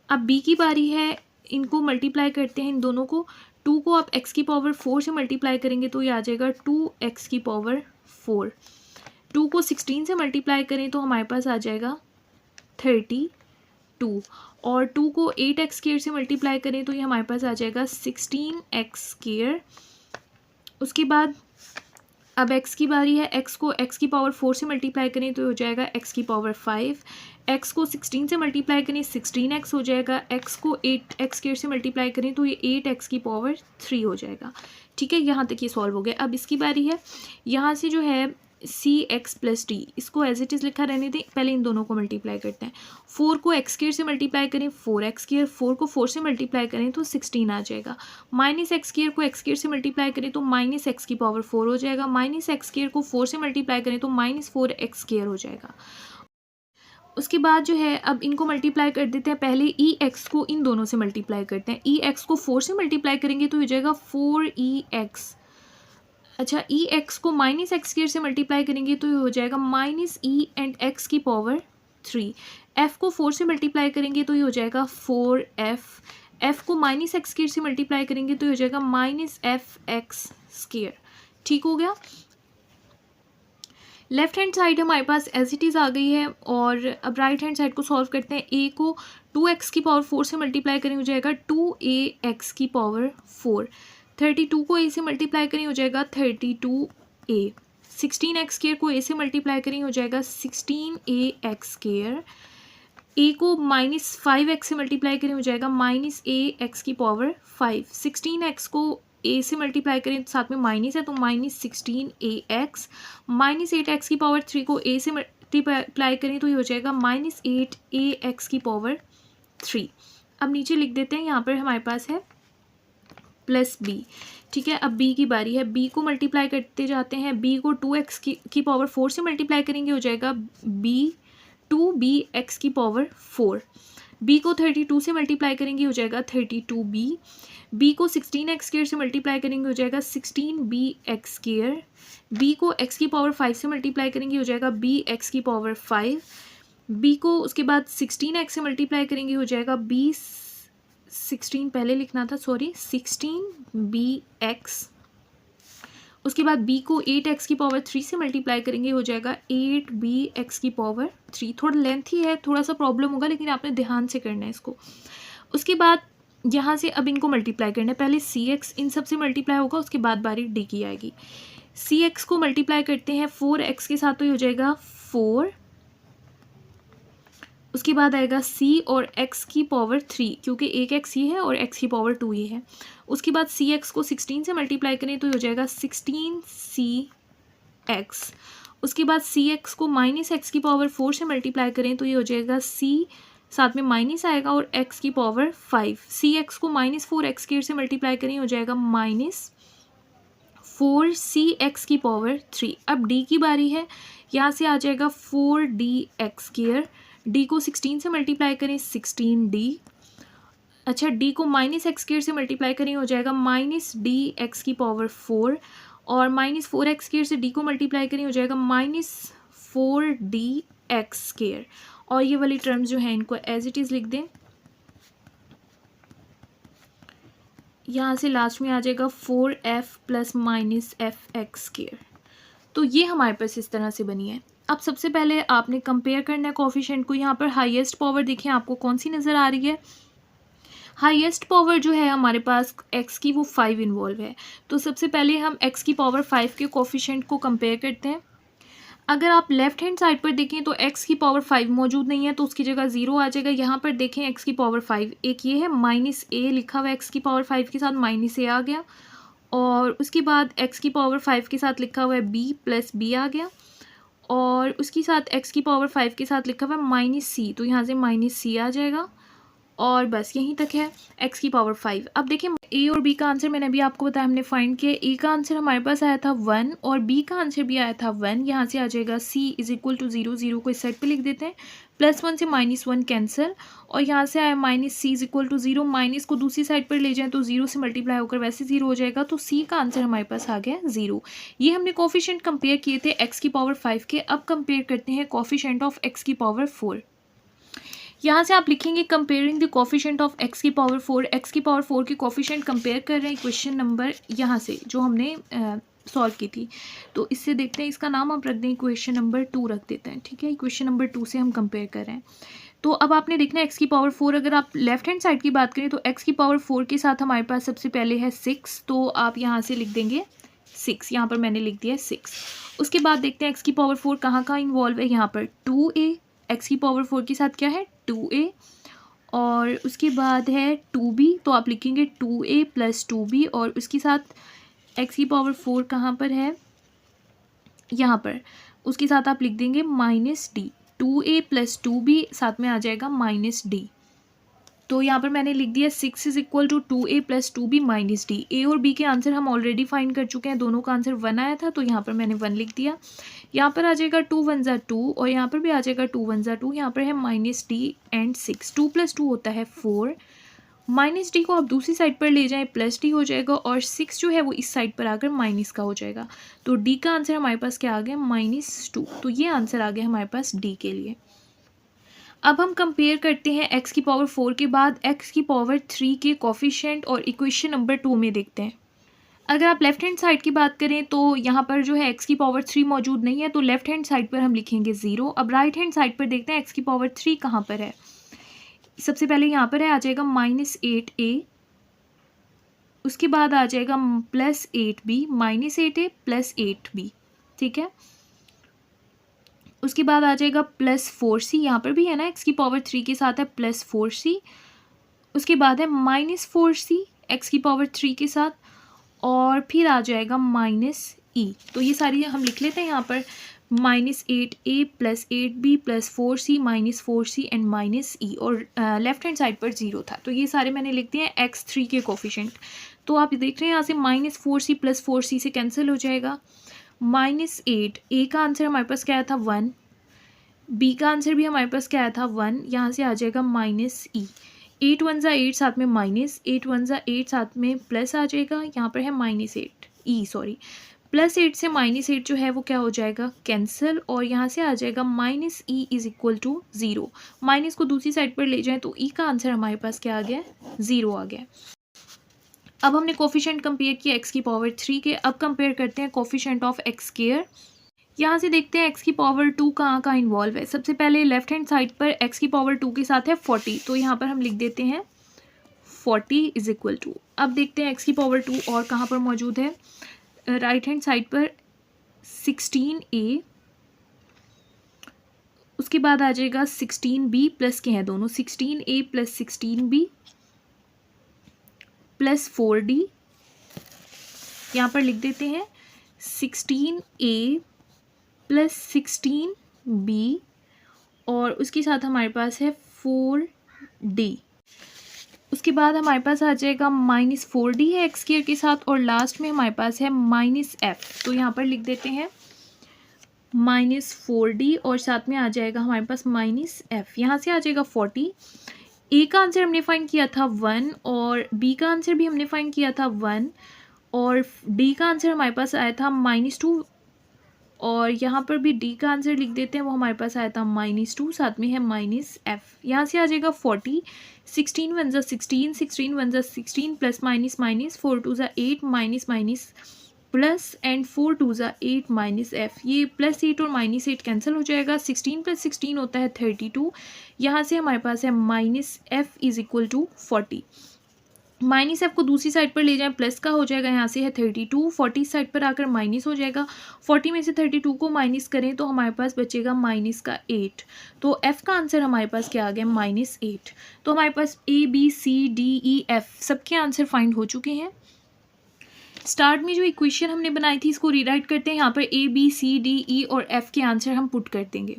अब b की बारी है, इनको मल्टीप्लाई करते हैं इन दोनों को। 2 को आप x की पावर 4 से मल्टीप्लाई करेंगे तो ये आ जाएगा 2x की पावर 4। 2 को 16 से मल्टीप्लाई करें तो हमारे पास आ जाएगा 32, और 2 को 8x² से मल्टीप्लाई करें तो ये हमारे पास आ जाएगा 16x²। उसके बाद अब x की बारी है। x को x की पावर 4 से मल्टीप्लाई करें तो हो जाएगा x की पावर 5, x को 16 से मल्टीप्लाई करें 16x हो जाएगा, x को 8x² से मल्टीप्लाई करें तो ये 8x की पावर 3 हो जाएगा। ठीक है, यहाँ तक ये सॉल्व हो गया। अब इसकी बारी है, यहाँ से जो है cx प्लस d, इसको एज इट इज़ लिखा रहने दें, पहले इन दोनों को मल्टीप्लाई करते हैं। 4 को x² से मल्टीप्लाई करें 4x², 4 को 4 से मल्टीप्लाई करें तो 16 आ जाएगा। माइनस x² को x² से मल्टीप्लाई करें तो माइनस x की पावर 4 हो जाएगा, माइनस x² को 4 से मल्टीप्लाई करें तो माइनस 4x² हो जाएगा। उसके बाद जो है अब इनको मल्टीप्लाई कर देते हैं। पहले ex को इन दोनों से मल्टीप्लाई करते हैं। ex को 4 से मल्टीप्लाई करेंगे तो हो जाएगा 4ex। अच्छा, ex को माइनस x² से मल्टीप्लाई करेंगे तो ये हो जाएगा माइनस e एंड x की पावर 3। f को 4 से मल्टीप्लाई करेंगे तो ये हो जाएगा 4f। f को माइनस x² से मल्टीप्लाई करेंगे तो ये हो जाएगा माइनस fx²। ठीक हो गया। लेफ्ट हैंड साइड हमारे पास एज इट इज़ आ गई है, और अब राइट हैंड साइड को सॉल्व करते हैं। a को 2x की पावर 4 से मल्टीप्लाई करें हो जाएगा 2ax की पावर 4। 32 को a से मल्टीप्लाई करें हो जाएगा 32a। 16x² को a से मल्टीप्लाई करें हो जाएगा 16ax²। a को माइनस 5x से मल्टीप्लाई करें हो जाएगा माइनस ax की पावर 5। 16x को a से मल्टीप्लाई करें, साथ में माइनस है तो माइनस 16ax। माइनस 8x की पावर 3 को a से मल्टीप्लाई करें तो ये हो जाएगा माइनस 8ax की पावर 3। अब नीचे लिख देते हैं, यहाँ पर हमारे पास है प्लस b। ठीक है, अब b की बारी है। b को मल्टीप्लाई करते जाते हैं। b को 2x की पावर 4 से मल्टीप्लाई करेंगे हो जाएगा 2bx की पावर 4। b को 32 से मल्टीप्लाई करेंगे हो जाएगा 32b। b को 16x² से मल्टीप्लाई करेंगे हो जाएगा 16bx²। b को x की पावर 5 से मल्टीप्लाई करेंगे हो जाएगा bx की पावर 5। b को उसके बाद 16x से मल्टीप्लाई करेंगे हो जाएगा 16 पहले लिखना था, सॉरी, 16bx। उसके बाद b को 8x की पावर 3 से मल्टीप्लाई करेंगे हो जाएगा 8bx की पावर 3। थोड़ा लेंथी है, थोड़ा सा प्रॉब्लम होगा, लेकिन आपने ध्यान से करना है इसको। उसके बाद यहाँ से अब इनको मल्टीप्लाई करना है। पहले cx इन सब से मल्टीप्लाई होगा, उसके बाद बारी d की आएगी। cx को मल्टीप्लाई करते हैं 4x के साथ तो ये हो जाएगा 4। उसके बाद आएगा c और x की पावर 3, क्योंकि एक x ये है और x की पावर 2 ये है। उसके बाद cx को 16 से मल्टीप्लाई करें तो ये हो जाएगा 16cx। उसके बाद cx को माइनस x की पावर 4 से मल्टीप्लाई करें तो ये हो जाएगा c, साथ में माइनस आएगा और x की पावर 5। cx को माइनस 4x² से मल्टीप्लाई करें हो जाएगा माइनस 4cx की पावर 3। अब d की बारी है, यहाँ से आ जाएगा 4dx²। d को 16 से मल्टीप्लाई करें 16d। अच्छा, d को माइनस x² से मल्टीप्लाई करें हो जाएगा माइनस dx की पावर 4, और माइनस 4x² से d को मल्टीप्लाई करें हो जाएगा माइनस 4dx²। और ये वाली टर्म्स जो है इनको एज इट इज़ लिख दें। यहाँ से लास्ट में आ जाएगा 4f प्लस माइनस fx²। तो ये हमारे पास इस तरह से बनी है। अब सबसे पहले आपने कंपेयर करना है कोफिशिएंट को। यहाँ पर हाईएस्ट पावर देखें आपको कौन सी नज़र आ रही है। हाईएस्ट पावर जो है हमारे पास x की वो 5 इन्वॉल्व है। तो सबसे पहले हम x की पावर 5 के कोफिशिएंट को कंपेयर करते हैं। अगर आप लेफ्ट हैंड साइड पर देखें तो x की पावर 5 मौजूद नहीं है, तो उसकी जगह 0 आ जाएगा। यहाँ पर देखें x की पावर 5, एक ये है माइनस a लिखा हुआ है, x की पावर 5 के साथ माइनस a आ गया। और उसके बाद एक्स की पावर 5 के साथ लिखा हुआ है बी प्लस बी आ गया, और उसके साथ एक्स की पावर 5 के साथ लिखा हुआ है माइनस सी, तो यहाँ से माइनस सी आ जाएगा, और बस यहीं तक है एक्स की पावर 5। अब देखिए ए और बी का आंसर मैंने अभी आपको बताया, हमने फाइंड किया। ए का आंसर हमारे पास आया था 1 और बी का आंसर भी आया था 1। यहाँ से आ जाएगा सी इज इक्वल टू 0, 0 को इस साइड पे लिख देते हैं, +1 से -1 कैंसिल, और यहाँ से आया minus C is equal to 0, minus को दूसरी साइड पर ले जाएं तो 0 से मल्टीप्लाई होकर वैसे 0 हो जाएगा, तो सी का आंसर हमारे पास आ गया 0। ये हमने कोफिशिएंट कंपेयर किए थे एक्स की पावर 5 के। अब कंपेयर करते हैं कोफिशिएंट ऑफ एक्स की पावर 4। यहाँ से आप लिखेंगे comparing the coefficient of x की पावर 4। एक्स की पावर 4 की कोफिशिएंट कंपेयर कर रहे हैं क्वेश्चन नंबर यहाँ से जो हमने सॉल्व की थी। तो इससे देखते हैं, इसका नाम आप रख दें क्वेश्चन नंबर 2 रख देते हैं, ठीक है। क्वेश्चन नंबर 2 से हम कंपेयर कर रहे हैं। तो अब आपने देखना है एक्स की पावर 4। अगर आप लेफ्ट हैंड साइड की बात करें तो एक्स की पावर 4 के साथ हमारे पास सबसे पहले है 6, तो आप यहाँ से लिख देंगे 6, यहाँ पर मैंने लिख दिया है 6। उसके बाद देखते हैं एक्स की पावर 4 कहाँ कहाँ इन्वॉल्व है। यहाँ पर 2a, एक्स की पावर 4 के साथ क्या है 2a, और उसके बाद है 2b, तो आप लिखेंगे 2a प्लस 2b, और उसके साथ एक्स की पावर 4 कहाँ पर है यहाँ पर, उसके साथ आप लिख देंगे -d, 2a प्लस 2b साथ में आ जाएगा -d। तो यहाँ पर मैंने लिख दिया 6 is equal to 2a plus 2b minus D. A और बी के आंसर हम ऑलरेडी फाइंड कर चुके हैं, दोनों का आंसर 1 आया था, तो यहाँ पर मैंने 1 लिख दिया। यहाँ पर आ जाएगा 2 1 ज़ा 2, और यहाँ पर भी आ जाएगा 2 1 ज़ा 2। यहाँ पर है -d एंड 6, 2 + 2 होता है 4, -d को आप दूसरी साइड पर ले जाएं +d हो जाएगा, और 6 जो है वो इस साइड पर आकर माइनस का हो जाएगा। तो d का आंसर हमारे पास क्या आ गया -2। तो ये आंसर आ गया हमारे पास d के लिए। अब हम कंपेयर करते हैं एक्स की पावर 4 के बाद एक्स की पावर 3 के कोफिशिएंट, और इक्वेशन नंबर 2 में देखते हैं। अगर आप लेफ्ट हैंड साइड की बात करें तो यहाँ पर जो है एक्स की पावर 3 मौजूद नहीं है, तो लेफ्ट हैंड साइड पर हम लिखेंगे 0। अब राइट हैंड साइड पर देखते हैं एक्स की पावर 3 कहाँ पर है। सबसे पहले यहाँ पर है, आ जाएगा -8a, उसके बाद आ जाएगा +8b, -8a + 8b, ठीक है। उसके बाद आ जाएगा +4c, यहाँ पर भी है ना एक्स की पावर 3 के साथ है +4c। उसके बाद है -4c एक्स की पावर 3 के साथ, और फिर आ जाएगा -e। तो ये सारी हम लिख लेते हैं यहाँ पर, -8a + 8b + 4c -4c and -e, और लेफ्ट हैंड साइड पर 0 था, तो ये सारे मैंने लिख दिए हैं x3 के कोफिशिएंट। तो आप देख रहे हैं यहाँ से -4c + 4c से कैंसिल हो जाएगा। -8, ए का आंसर हमारे पास क्या आया था 1, बी का आंसर भी हमारे पास क्या आया था 1, यहाँ से आ जाएगा -e। 8 1 ज़ा 8 साथ में माइनस, 8 1 ज़ा 8 साथ में प्लस आ जाएगा, यहाँ पर है +8 से -8 जो है वो क्या हो जाएगा कैंसिल, और यहाँ से आ जाएगा -e is equal to 0। Minus को दूसरी साइड पर ले जाएं तो e का आंसर हमारे पास क्या आ गया 0 आ गया। अब हमने कोफिशिएंट कंपेयर किया एक्स की पावर 3 के। अब कंपेयर करते हैं कोफिशिएंट ऑफ एक्स स्क्वायर। यहाँ से देखते हैं एक्स की पावर 2 कहाँ कहाँ इन्वॉल्व है। सबसे पहले लेफ्ट हैंड साइड पर एक्स की पावर 2 के साथ है 40, तो यहाँ पर हम लिख देते हैं 40 इज इक्वल टू। अब देखते हैं एक्स की पावर 2 और कहाँ पर मौजूद है। राइट हैंड साइड पर 16a, उसके बाद आ जाएगा 16b, प्लस के हैं दोनों, 16a + 16b + 4d। यहाँ पर लिख देते हैं 16a + 16b, और उसके साथ हमारे पास है 4d। उसके बाद हमारे पास आ जाएगा -4d है एक्स स्क्वायर के साथ, और लास्ट में हमारे पास है -f। तो यहाँ पर लिख देते हैं -4d, और साथ में आ जाएगा हमारे पास -f। यहाँ से आ जाएगा 40। ए का आंसर हमने फाइंड किया था 1, और बी का आंसर भी हमने फाइंड किया था 1, और डी का आंसर हमारे पास आया था -2, और यहाँ पर भी डी का आंसर लिख देते हैं, वो हमारे पास आया था -2, साथ में है -f। यहाँ से आ जाएगा 40। 16 1 ज़ा 16, 16 1 ज़ा 16, प्लस माइनस 4 2 ज़ा 8, माइनस प्लस एंड 4 2 ज़ा 8 -f। ये +8 और -8 कैंसिल हो जाएगा। 16 + 16 होता है 32। यहाँ से हमारे पास है -f is equal to 40। -f को दूसरी साइड पर ले जाएं, प्लस का हो जाएगा, यहाँ से है 32। 40 साइड पर आकर माइनस हो जाएगा। 40 में से 32 को माइनस करें तो हमारे पास बचेगा -8। तो f का आंसर हमारे पास क्या आ गया -8। तो हमारे पास A B C D E F सबके आंसर फाइंड हो चुके हैं। स्टार्ट में जो इक्वेशन हमने बनाई थी इसको रीराइट करते हैं। यहाँ पर A B C D E और एफ के आंसर हम पुट कर देंगे।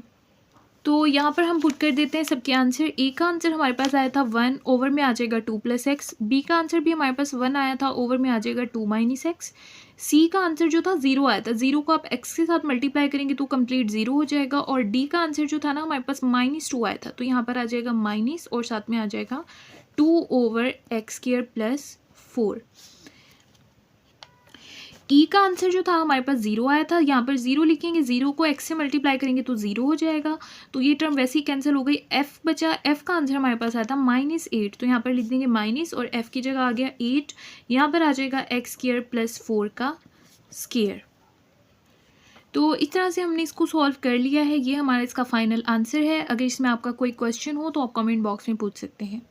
तो यहाँ पर हम पुट कर देते हैं सबके आंसर। ए का आंसर हमारे पास आया था 1, ओवर में आ जाएगा 2 + x। बी का आंसर भी हमारे पास 1 आया था, ओवर में आ जाएगा 2 - x। सी का आंसर जो था 0 आया था, 0 को आप x के साथ मल्टीप्लाई करेंगे तो कंप्लीट 0 हो जाएगा। और डी का आंसर जो था ना हमारे पास -2 आया था, तो यहाँ पर आ जाएगा माइनस और साथ में आ जाएगा 2/x² + 4। ई का आंसर जो था हमारे पास 0 आया था, यहाँ पर 0 लिखेंगे, 0 को x से मल्टीप्लाई करेंगे तो 0 हो जाएगा, तो ये टर्म वैसे ही कैंसिल हो गई। f बचा, f का आंसर हमारे पास आया था -8, तो यहाँ पर लिख देंगे माइनस और f की जगह आ गया 8, यहाँ पर आ जाएगा x² + 4 का स्क्वायर। तो इस तरह से हमने इसको सॉल्व कर लिया है। ये हमारा इसका फाइनल आंसर है। अगर इसमें आपका कोई क्वेश्चन हो तो आप कमेंट बॉक्स में पूछ सकते हैं।